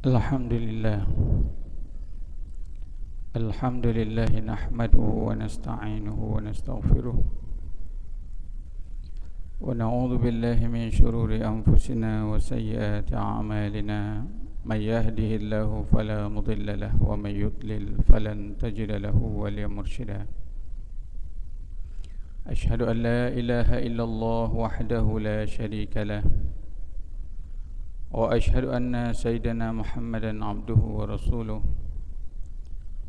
Alhamdulillah. Alhamdulillah nahmaduhu wa nasta'inuhu wa nastaghfiruh wa na'udzu billahi min shururi anfusina wa sayyiati a'malina. May yahdihillahu fala mudilla lahu wa may yudlil falan tajida lahu waliyan mursyida. Ashhadu an la ilaha illallah wahdahu la syarika lah wa ashhadu anna sayyidana Muhammadan abduhu wa rasuluh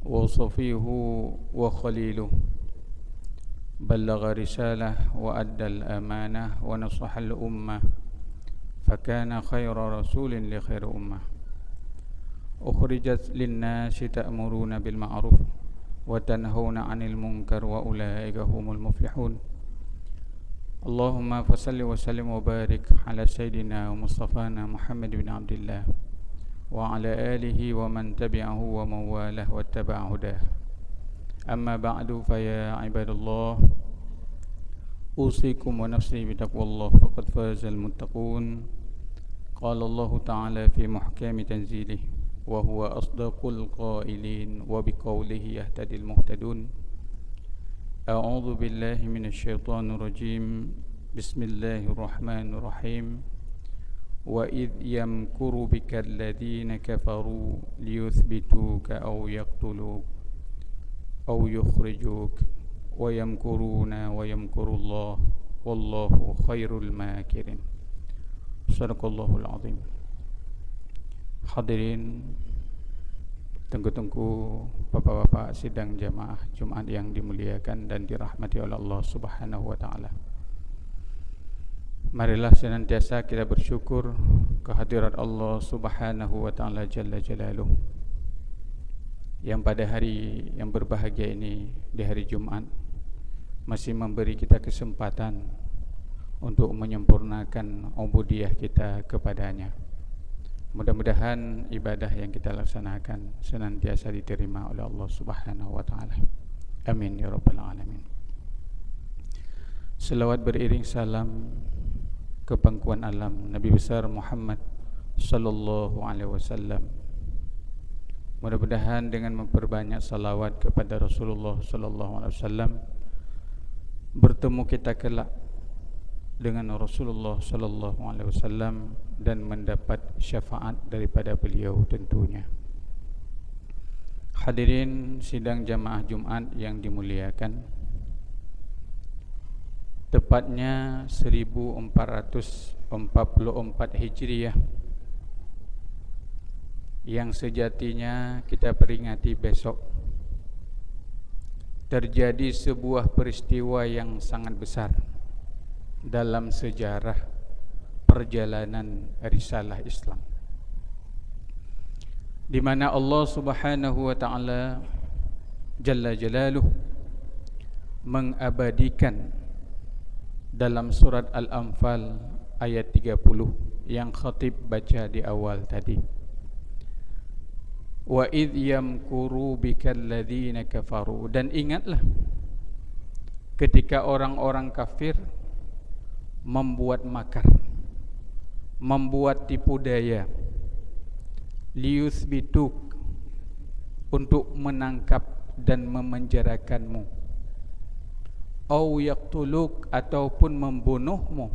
wa safiyuhu wa khaliluh. Ballagha risalah wa addal amanah wa nasahal ummah fakana khayra rasulin li khairi ummah. Ukhrijat linnasi ta'muruna bil ma'ruf wa tanhauna 'anil munkar wa ulaika humul muflihun. Allahumma fasalli wa sallim wa barik ala sayyidina wa mustafana Muhammad bin Abdullah wa ala alihi wa man tabi'ahu wa mawalah wa taba'a hudah. Amma ba'du, fa ya ibadallah, usikum wa nafsi bitaqwallah faqad fazal muttaqun. Qala Allah ta'ala fi muhkami tanzilih wa huwa asdaqul qailin wa biqawlihi yahtadil muhtadun. A'udzu billahi minasy syaithanir rajim. Bismillahirrahmanirrahim. Wa idh yamkuru bikal ladzina kafaru liyuthbituka aw yaqtuluka aw yukhrijuka wa yamkuruna wa yamkurullah wallahu khairul makirin. Shadaqallahul azim. Hadirin, tunggu-tunggu bapak-bapak sidang jamaah Jumat yang dimuliakan dan dirahmati oleh Allah Subhanahu wa taala. Marilah senantiasa kita bersyukur kehadirat Allah Subhanahu wa taala jalla jalaluh, yang pada hari yang berbahagia ini, di hari Jumat, masih memberi kita kesempatan untuk menyempurnakan ubudiyah kita kepadanya. Mudah-mudahan ibadah yang kita laksanakan senantiasa diterima oleh Allah Subhanahu wa taala. Amin ya rabbal alamin. Selawat beriring salam ke pangkuan alam Nabi besar Muhammad sallallahu alaihi wasallam. Mudah-mudahan dengan memperbanyak salawat kepada Rasulullah sallallahu alaihi wasallam, bertemu kita kelak dengan Rasulullah sallallahu alaihi wasallam dan mendapat syafaat daripada beliau tentunya. Hadirin sidang jamaah Jumat yang dimuliakan, tepatnya 1444 Hijriah, yang sejatinya kita peringati besok, terjadi sebuah peristiwa yang sangat besar dalam sejarah perjalanan risalah Islam, di mana Allah Subhanahu wa taala jalla jalaluh mengabadikan dalam surat Al-Anfal ayat 30 yang khatib baca di awal tadi. Wa idh yamkuru bikal ladzina kafaru, dan ingatlah ketika orang-orang kafir membuat makar, membuat tipu daya, liyuthbituk, untuk menangkap dan memenjarakanmu, au yaqtuluk, ataupun membunuhmu,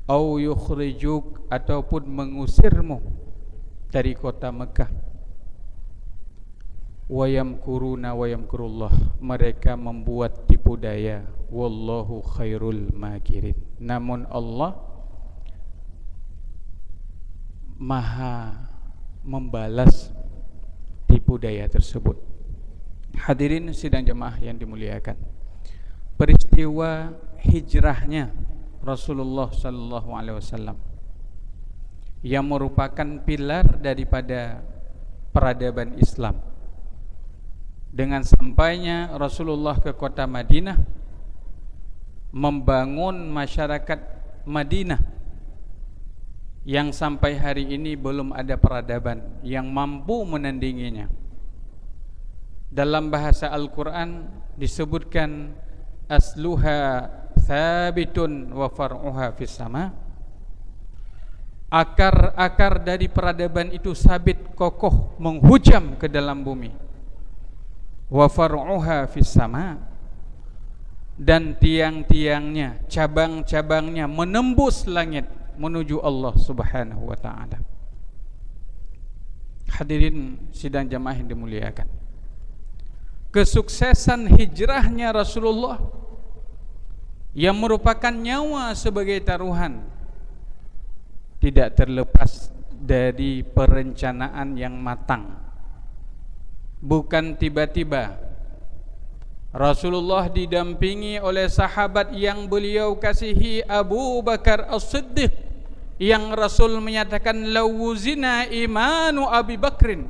au yukhrijuk, ataupun mengusirmu dari kota Mekah. Wa yamkuruna wa yamkurullah, mereka membuat tipu daya, wallahu khairul makirin, namun Allah maha membalas tipu daya tersebut. Hadirin sidang jemaah yang dimuliakan, peristiwa hijrahnya Rasulullah sallallahu alaihi wasallam yang merupakan pilar daripada peradaban Islam, dengan sampainya Rasulullah ke kota Madinah, membangun masyarakat Madinah yang sampai hari ini belum ada peradaban yang mampu menandinginya. Dalam bahasa Al-Quran disebutkan asluha thabitun wa far'uha fis sama. akar-akar dari peradaban itu sabit kokoh menghujam ke dalam bumi. Wa far'uha fis sama, dan tiang-tiangnya, cabang-cabangnya menembus langit menuju Allah Subhanahu wa taala. Hadirin sidang jamaah yang dimuliakan, kesuksesan hijrahnya Rasulullah yang merupakan nyawa sebagai taruhan tidak terlepas dari perencanaan yang matang. Bukan tiba-tiba Rasulullah didampingi oleh sahabat yang beliau kasihi, Abu Bakar As-Siddiq, yang Rasul menyatakan lawuzina imanu Abi Bakrin,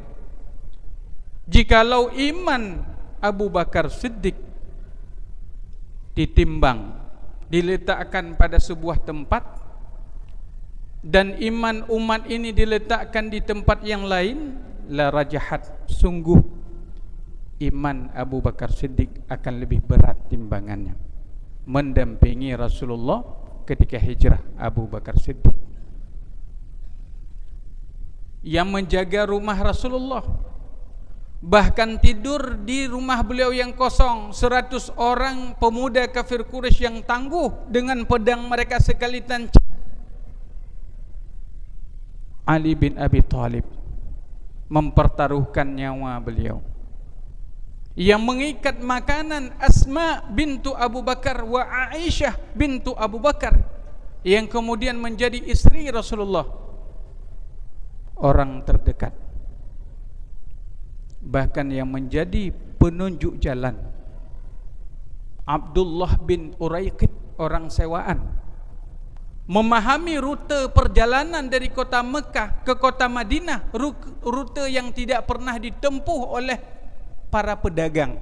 jikalau iman Abu Bakar Siddiq ditimbang, diletakkan pada sebuah tempat, dan iman umat ini diletakkan di tempat yang lain, la rajahat, sungguh iman Abu Bakar Siddiq akan lebih berat timbangannya. Mendampingi Rasulullah ketika hijrah Abu Bakar Siddiq, yang menjaga rumah Rasulullah, bahkan tidur di rumah beliau yang kosong. 100 orang pemuda kafir Quraisy yang tangguh dengan pedang mereka sekali tancap. Ali bin Abi Thalib mempertaruhkan nyawa beliau, yang mengikat makanan Asma bintu Abu Bakar wa Aisyah bintu Abu Bakar, yang kemudian menjadi istri Rasulullah, orang terdekat, bahkan yang menjadi penunjuk jalan. Abdullah bin Uraiqid, orang sewaan, memahami rute perjalanan dari kota Mekah ke kota Madinah, rute yang tidak pernah ditempuh oleh para pedagang.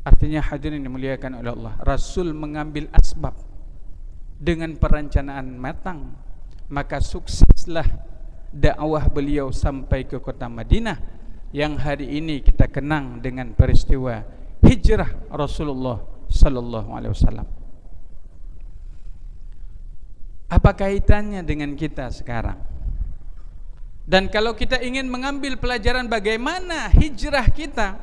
Artinya hadirin dimuliakan oleh Allah, Rasul mengambil asbab dengan perencanaan matang, maka sukseslah dakwah beliau sampai ke kota Madinah, yang hari ini kita kenang dengan peristiwa hijrah Rasulullah sallallahu alaihi wasallam. Apa kaitannya dengan kita sekarang? Dan kalau kita ingin mengambil pelajaran bagaimana hijrah kita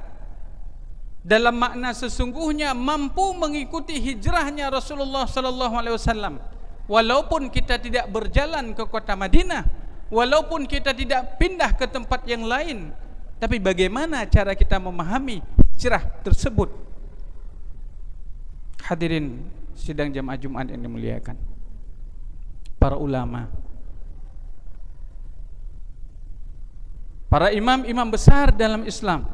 dalam makna sesungguhnya mampu mengikuti hijrahnya Rasulullah sallallahu alaihi wasallam, walaupun kita tidak berjalan ke kota Madinah, walaupun kita tidak pindah ke tempat yang lain, tapi bagaimana cara kita memahami hijrah tersebut? Hadirin sidang jamaah Jumat yang dimuliakan, para ulama, para imam-imam besar dalam Islam,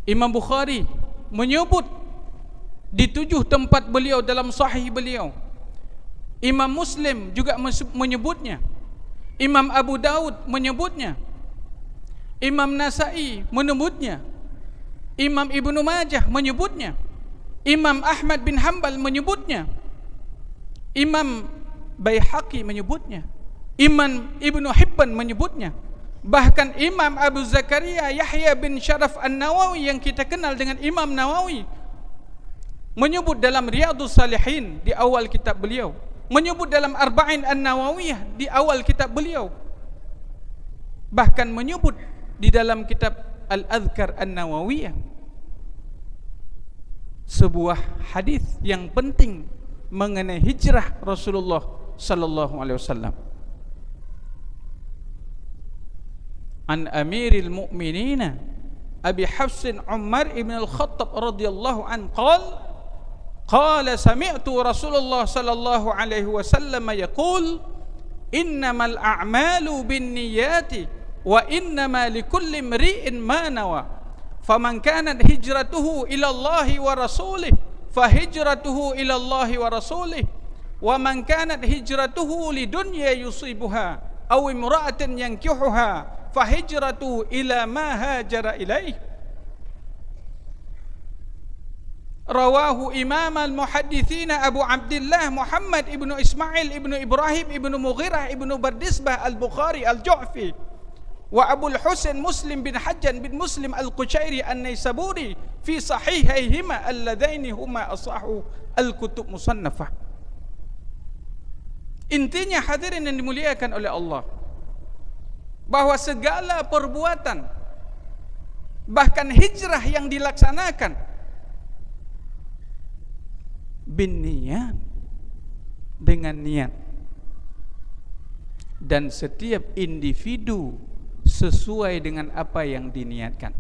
Imam Bukhari menyebut di 7 tempat beliau dalam sahih beliau. Imam Muslim juga menyebutnya. Imam Abu Daud menyebutnya. Imam Nasai menyebutnya. Imam Ibnu Majah menyebutnya. Imam Ahmad bin Hanbal menyebutnya. Imam Baihaqi menyebutnya. Imam Ibnu Hibban menyebutnya. Bahkan Imam Abu Zakaria Yahya bin Sharaf An-Nawawi, yang kita kenal dengan Imam Nawawi, menyebut dalam Riyadhus Salihin di awal kitab beliau, menyebut dalam Arba'in An-Nawawiyah di awal kitab beliau, bahkan menyebut di dalam kitab Al-Adhkar An-Nawawiyah sebuah hadis yang penting mengenai hijrah Rasulullah sallallahu alaihi wasallam. An Amiril Mu'minin Abi Hafsin Umar ibn al-Khattab radhiyallahu an qala sami'tu Rasulullah sallallahu alaihi wasallam yaqul innamal a'malu binniyati wa innama likulli imri'in ma nawa faman kanat hijratuhu ila Allah wa rasulih fahijratuhu ila Allah wa rasulih wa man kanat hijratuhu lidunya yusibuha aw imra'atin yankihuha fahijratuhu ila ma hajara ilaih. Rawahu Imam al-Muhaddithin Abu Abdullah Muhammad ibnu Ismail ibnu Ibrahim ibnu Mughirah ibnu Bardisbah al-Bukhari al-Ju'fi wa Abu al-Husain Muslim bin Hajjan bin Muslim al-Qucairi an-Naisaburi fi sahihayhima alladhaini huma asahu al-kutub musannafah. Intinya hadirin yang dimuliakan oleh Allah, bahwa segala perbuatan, bahkan hijrah yang dilaksanakan bin niyat, dengan niat, dan setiap individu sesuai dengan apa yang diniatkan.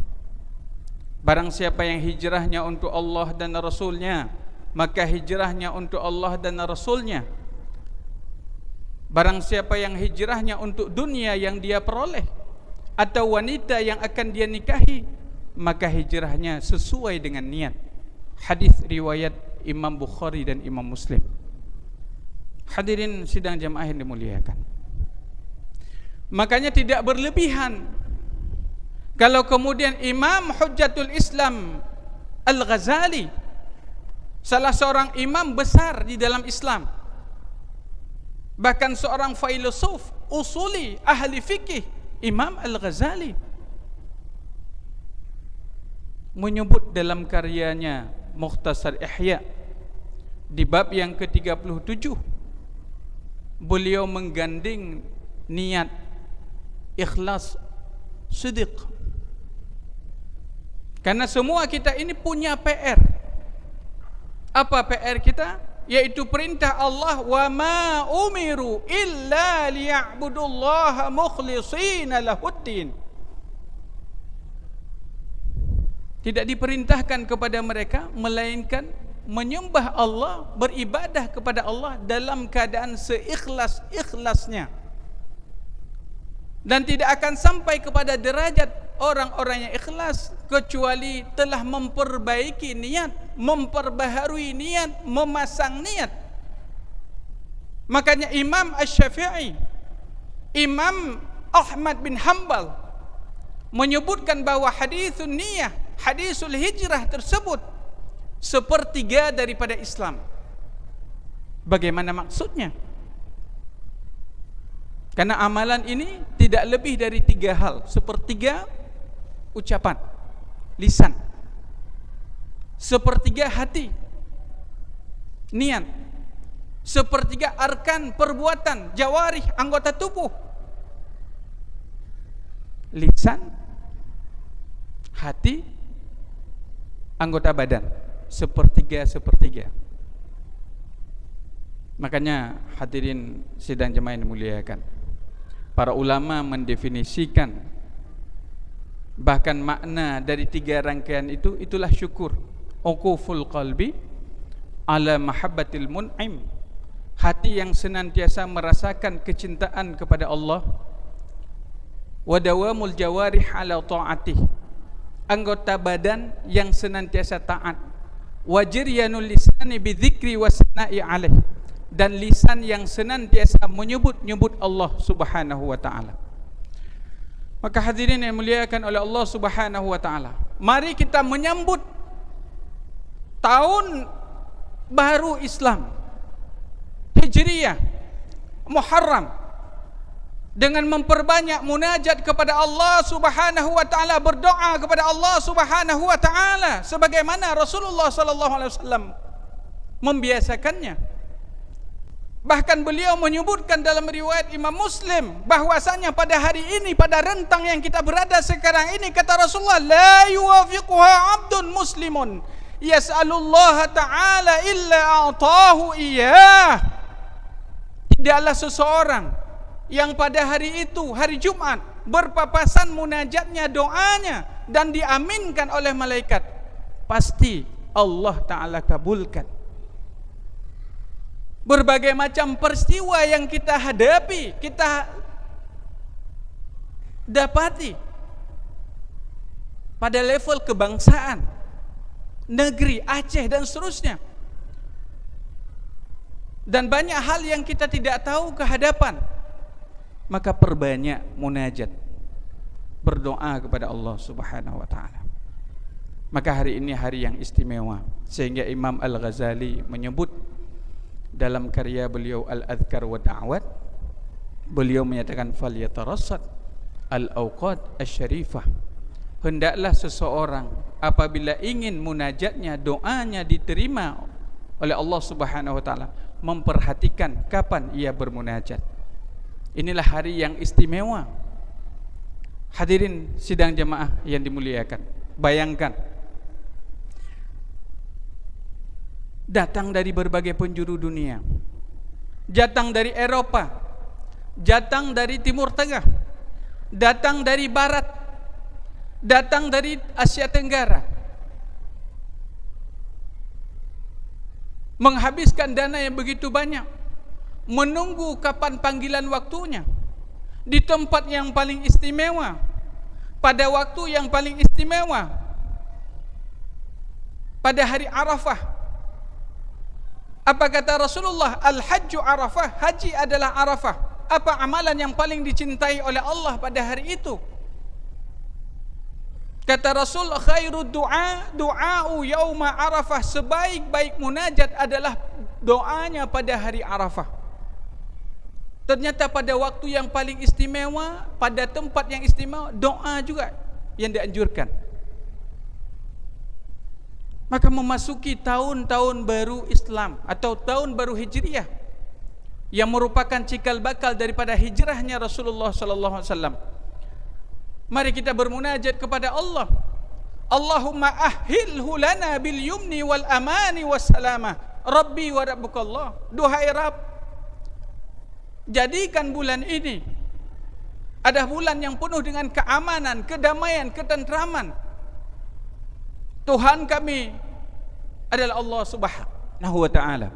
Barang siapa yang hijrahnya untuk Allah dan Rasulnya, maka hijrahnya untuk Allah dan Rasulnya. Barang siapa yang hijrahnya untuk dunia yang dia peroleh atau wanita yang akan dia nikahi, maka hijrahnya sesuai dengan niat. Hadis riwayat Imam Bukhari dan Imam Muslim. Hadirin sidang jamaah yang dimuliakan, makanya tidak berlebihan kalau kemudian Imam Hujjatul Islam Al-Ghazali, salah seorang imam besar di dalam Islam, bahkan seorang filosof usuli ahli fikih, Imam Al-Ghazali, menyebut dalam karyanya Mukhtasar Ihya di bab yang ke-37, beliau menggandeng niat, ikhlas, sidq. Karena semua kita ini punya PR. Apa PR kita? Yaitu perintah Allah, wa ma umiru illa liya'budullaha mukhlishina lahuddin. Tidak diperintahkan kepada mereka melainkan menyembah Allah, beribadah kepada Allah dalam keadaan seikhlas-ikhlasnya, dan tidak akan sampai kepada derajat orang-orang yang ikhlas kecuali telah memperbaiki niat, memperbaharui niat, memasang niat. Makanya Imam Asy-Syafi'i, Imam Ahmad bin Hanbal menyebutkan bahwa hadisun niyah, hadisul hijrah tersebut sepertiga daripada Islam. Bagaimana maksudnya? Karena amalan ini tidak lebih dari 3 hal. Sepertiga ucapan, lisan. Sepertiga hati, niat. Sepertiga arkan perbuatan, jawarih, anggota tubuh. Lisan, hati, anggota badan. Sepertiga. Makanya hadirin sidang jemaah yang dimuliakan, para ulama mendefinisikan bahkan makna dari 3 rangkaian itu, itulah syukur. Uquful qalbi ala mahabbatil mun'im, hati yang senantiasa merasakan kecintaan kepada Allah. Wa dawamul jawarih ala ta'atih, anggota badan yang senantiasa taat. Wajiryanul lisani bidzikri wasana'i alaih, dan lisan yang senantiasa menyebut-nyebut Allah Subhanahu wa taala. Maka hadirin yang muliakan oleh Allah Subhanahu wa taala, mari kita menyambut tahun baru Islam Hijriyah Muharram dengan memperbanyak munajat kepada Allah Subhanahu wa taala, berdoa kepada Allah Subhanahu wa taala sebagaimana Rasulullah sallallahu alaihi wasallam membiasakannya. Bahkan beliau menyebutkan dalam riwayat Imam Muslim bahwasanya pada hari ini, pada rentang yang kita berada sekarang ini, kata Rasulullah, la yuwafiquha 'abdun muslimun yas'alullaha ta'ala illa a'tahu iyyah. Tidaklah seseorang yang pada hari itu, hari Jumat, berpapasan munajatnya, doanya, dan diaminkan oleh malaikat, pasti Allah Ta'ala kabulkan. Berbagai macam peristiwa yang kita hadapi, kita dapati pada level kebangsaan, negeri, Aceh dan seterusnya, dan banyak hal yang kita tidak tahu ke hadapan, maka perbanyak munajat, berdoa kepada Allah Subhanahu wa taala. Maka hari ini hari yang istimewa, sehingga Imam Al-Ghazali menyebut dalam karya beliau Al-Adhkar wa Da'wat, beliau menyatakan falyatarassad al-awqat asy-syarifah, hendaklah seseorang apabila ingin munajatnya, doanya diterima oleh Allah Subhanahu wa taala, memperhatikan kapan ia bermunajat. Inilah hari yang istimewa. Hadirin sidang jemaah yang dimuliakan, bayangkan datang dari berbagai penjuru dunia, datang dari Eropa, datang dari Timur Tengah, datang dari Barat, datang dari Asia Tenggara, menghabiskan dana yang begitu banyak, menunggu kapan panggilan waktunya, di tempat yang paling istimewa, pada waktu yang paling istimewa, pada hari Arafah. Apa kata Rasulullah? Al-hajju Arafah, haji adalah Arafah. Apa amalan yang paling dicintai oleh Allah pada hari itu? Kata Rasul, khairu du'a du'a'u yauma Arafah. Sebaik-baik munajat adalah doanya pada hari Arafah. Ternyata pada waktu yang paling istimewa, pada tempat yang istimewa, doa juga yang dianjurkan. Maka memasuki tahun-tahun baru Islam atau tahun baru Hijriah yang merupakan cikal bakal daripada hijrahnya Rasulullah sallallahu alaihi wasallam. Mari kita bermunajat kepada Allah. Allahumma ahhilhu lana bil yumni wal amani was salamah. Rabbi wa rabbukallah. Duhai Rabb, jadikan bulan ini adalah bulan yang penuh dengan keamanan, kedamaian, ketentraman. Tuhan kami adalah Allah Subhanahu wa ta'ala.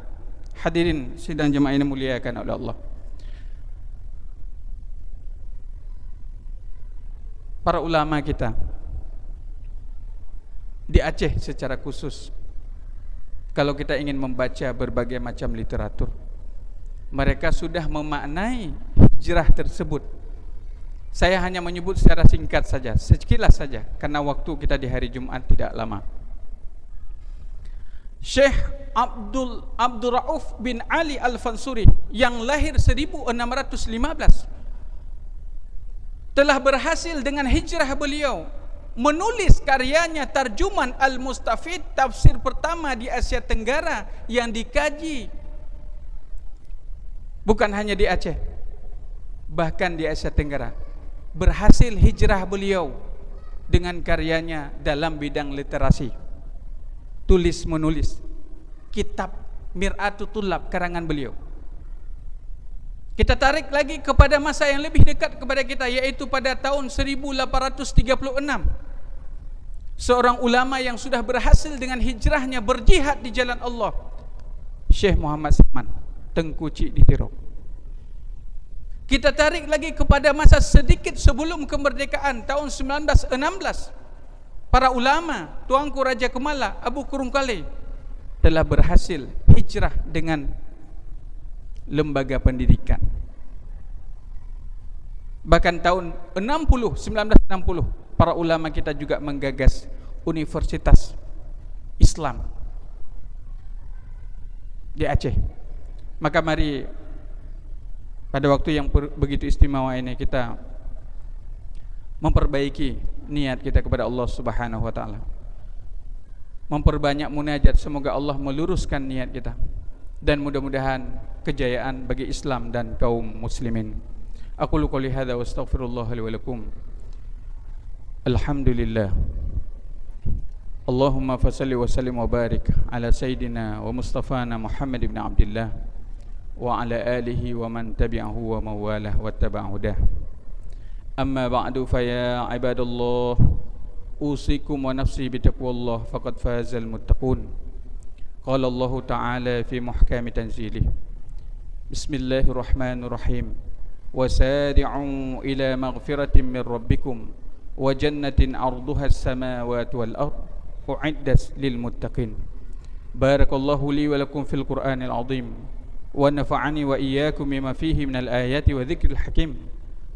Hadirin sidang jemaah ini muliakan oleh Allah. Para ulama kita di Aceh secara khusus, kalau kita ingin membaca berbagai macam literatur, mereka sudah memaknai hijrah tersebut. Saya hanya menyebut secara singkat saja, sekilas saja, karena waktu kita di hari Jumat tidak lama. Syekh Abdul Rauf bin Ali Al-Fansuri yang lahir 1615 telah berhasil dengan hijrah beliau menulis karyanya Tarjuman Al-Mustafid, tafsir pertama di Asia Tenggara yang dikaji bukan hanya di Aceh, bahkan di Asia Tenggara. Berhasil hijrah beliau dengan karyanya dalam bidang literasi, tulis menulis, kitab Mir'atut Tullab karangan beliau. Kita tarik lagi kepada masa yang lebih dekat kepada kita, yaitu pada tahun 1836. Seorang ulama yang sudah berhasil dengan hijrahnya berjihad di jalan Allah, Syekh Muhammad Saman, Tengku Cik di Tirok. Kita tarik lagi kepada masa sedikit sebelum kemerdekaan tahun 1916. Para ulama, Tuanku Raja Kemala, Abu Kurungkale telah berhasil hijrah dengan lembaga pendidikan. Bahkan tahun 1960 para ulama kita juga menggagas Universitas Islam di Aceh. Maka mari pada waktu yang begitu istimewa ini kita memperbaiki niat kita kepada Allah Subhanahu wa taala. Memperbanyak munajat, semoga Allah meluruskan niat kita dan mudah-mudahan kejayaan bagi Islam dan kaum muslimin. Aqulu qouli hadza wa astaghfirullah li wa lakum. Alhamdulillah. Allahumma fashalli wa sallim wa barik ala sayyidina wa mustafana Muhammad ibn Abdullah wa ala alihi wa man tabi'ahu wa mawalah wa tabi'a hudah. Amma ba'du fa ya ibadallah, usikum wa nafsi bitaqwallah faqad fazal muttaqun. Qala Allah ta'ala fi muhkami tanzilih. Bismillahirrahmanirrahim. Wasari'u ila maghfiratin min rabbikum wa jannatin 'arduha as-samawati wal ard u'iddat lil muttaqin. Barakallahu li wa lakum fil Qur'anil 'azim wa nafa'ani wa iyyakum bima fihi minal ayati wa dzikril hakim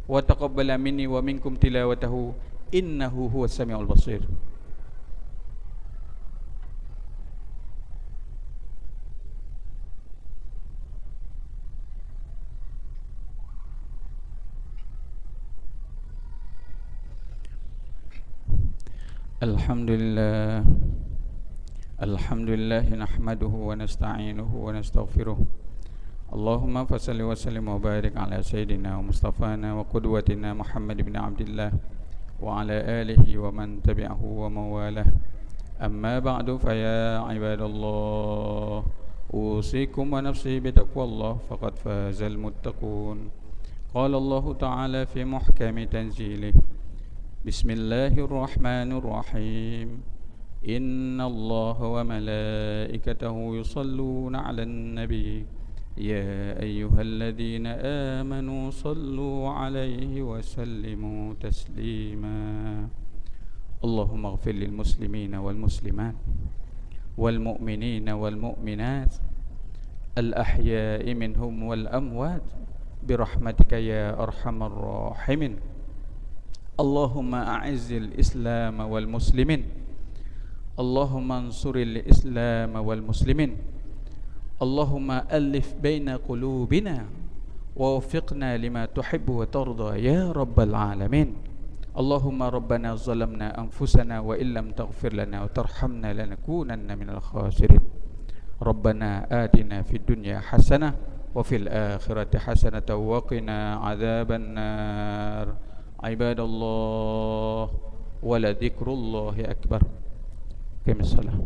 wa taqabbala minni wa minkum tilawatahu innahu huwas samiul basir. Alhamdulillah nahmaduhu wa nasta'inuhu wa nastaghfiruh اللهم فصل وسلم وبارك على سيدنا ومصطفانا وقدوتنا محمد بن عبد الله وعلى آله ومن تبعه ومن والاه. أما بعد فيا عباد الله أوصيكم ونفسي بتقوى الله فقد فاز المتقون. قال الله تعالى في محكم تنزيله: بسم الله الرحمن الرحيم إن الله وملائكته يصلون على النبي يا أيها الذين آمنوا صلوا عليه وسلموا تسليما. اللهم اغفر للمسلمين والمسلمات والمؤمنين والمؤمنات الأحياء منهم والأموات برحمتك يا أرحم الراحمين. اللهم أعز الإسلام والمسلمين، اللهم انصر الإسلام والمسلمين، اللهم ألف بين قلوبنا ووفقنا لما تحب وترضى يا رب العالمين. اللهم ربنا ظلمنا أنفسنا وإن لم تغفر لنا وترحمنا لنكونن من الخاسرين. ربنا آتنا في الدنيا حسنة وفي الآخرة حسنة وقنا عذاب النار. عباد الله ولذكر الله أكبر. قم الصلاة.